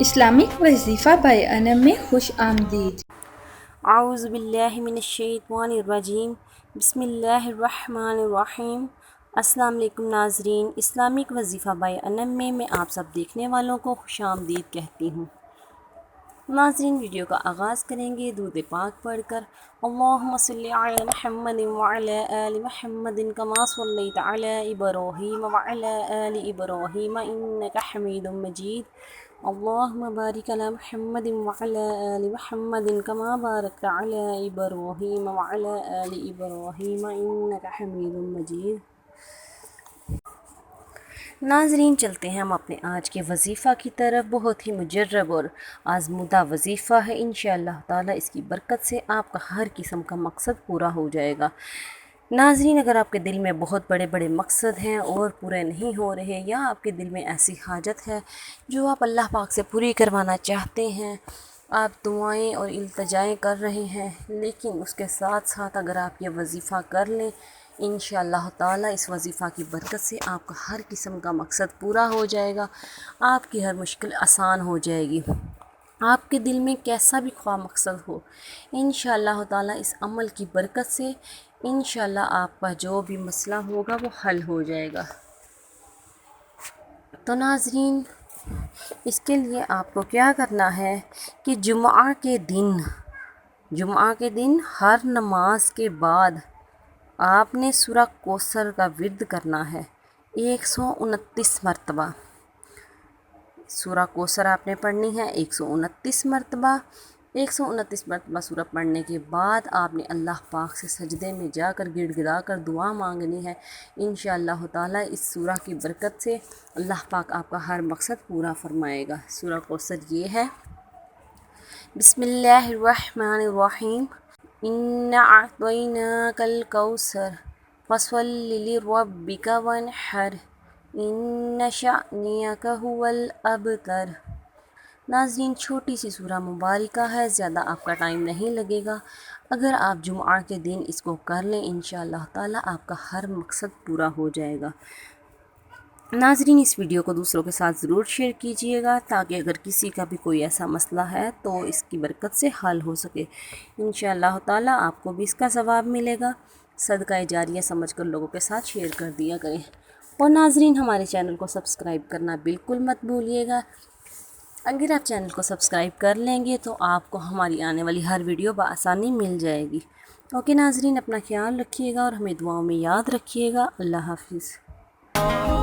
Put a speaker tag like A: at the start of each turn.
A: Islamic وظیفہ by انم میں خوش آمدید۔
B: اعوذ باللہ من الشیطان الرجیم، بسم اللہ الرحمن الرحیم۔ السلام علیکم ناظرین، اسلامک وظیفہ بائی انم میں آپ سب دیکھنے والوں کو خوش آمدید کہتی ہوں۔ ناظرین، ویڈیو کا آغاز کریں گے درود پاک پڑھ کر۔ اللہم صلی علی محمد وعلی آل محمد کما صلیت علی ابراہیم وعلی آل ابراہیم انک حمید مجید۔ اللہم بارک علی محمد وعلی آل محمد کما بارکت علی ابراہیم وعلی آل ابراہیم انک حمید مجید۔ ناظرین، چلتے ہیں ہم اپنے آج کے وظیفہ کی طرف۔ بہت ہی مجرب اور آزمودہ وظیفہ ہے، انشاءاللہ تعالیٰ اس کی برکت سے آپ کا ہر قسم کا مقصد پورا ہو جائے گا۔ ناظرین، اگر آپ کے دل میں بہت بڑے بڑے مقصد ہیں اور پورے نہیں ہو رہے، یا آپ کے دل میں ایسی حاجت ہے جو آپ اللہ پاک سے پوری کروانا چاہتے ہیں، آپ دعائیں اور التجائیں کر رہے ہیں، لیکن اس کے ساتھ ساتھ اگر آپ یہ وظیفہ کر لیں، انشاءاللہ تعالیٰ اس وظیفہ کی برکت سے آپ کا ہر قسم کا مقصد پورا ہو جائے گا، آپ کی ہر مشکل آسان ہو جائے گی۔ آپ کے دل میں کیسا بھی خواہ مقصد ہو، انشاءاللہ تعالیٰ اس عمل کی برکت سے انشاءاللہ آپ کا جو بھی مسئلہ ہوگا وہ حل ہو جائے گا۔ تو ناظرین، اس کے لیے آپ کو کیا کرنا ہے کہ جمعہ کے دن ہر نماز کے بعد آپ نے سورہ کوثر کا ورد کرنا ہے 129 مرتبہ۔ سورہ کوثر آپ نے پڑھنی ہے 129 مرتبہ۔ 129 مرتبہ سورہ پڑھنے کے بعد آپ نے اللہ پاک سے سجدے میں جا کر گڑ گڑا کر دعا مانگنی ہے۔ انشاءاللہ تعالیٰ اس سورہ کی برکت سے اللہ پاک آپ کا ہر مقصد پورا فرمائے گا۔ سورہ کوثر یہ ہے، بسم اللہ الرحمن الرحیم، اِنَّا أَعْطَيْنَاكَ الْكَوْثَرَ فَصَلِّ لِرَبِّكَ وَانْحَرْ إِنَّ شَأْنِيَكَ هُوَ الْأَبْتَرُ۔ ناظرین، چھوٹی سی سورہ مبارکہ ہے، زیادہ آپ کا ٹائم نہیں لگے گا۔ اگر آپ جمعہ کے دن اس کو کر لیں، انشاءاللہ تعالیٰ آپ کا ہر مقصد پورا ہو جائے گا۔ ناظرین، اس ویڈیو کو دوسروں کے ساتھ ضرور شیئر کیجئے گا، تاکہ اگر کسی کا بھی کوئی ایسا مسئلہ ہے تو اس کی برکت سے حل ہو سکے۔ انشاءاللہ تعالیٰ آپ کو بھی اس کا ثواب ملے گا۔ صدقہ جاریہ سمجھ کر لوگوں کے ساتھ شیئر کر دیا کریں۔ اور ناظرین، ہمارے چینل کو سبسکرائب کرنا بالکل مت بھولیے گا۔ اگر آپ چینل کو سبسکرائب کر لیں گے تو آپ کو ہماری آنے والی ہر ویڈیو بآسانی مل جائے گی۔ اوکے ناظرین، اپنا خیال رکھیے گا اور ہمیں دعاؤں میں یاد رکھیے گا۔ اللہ حافظ۔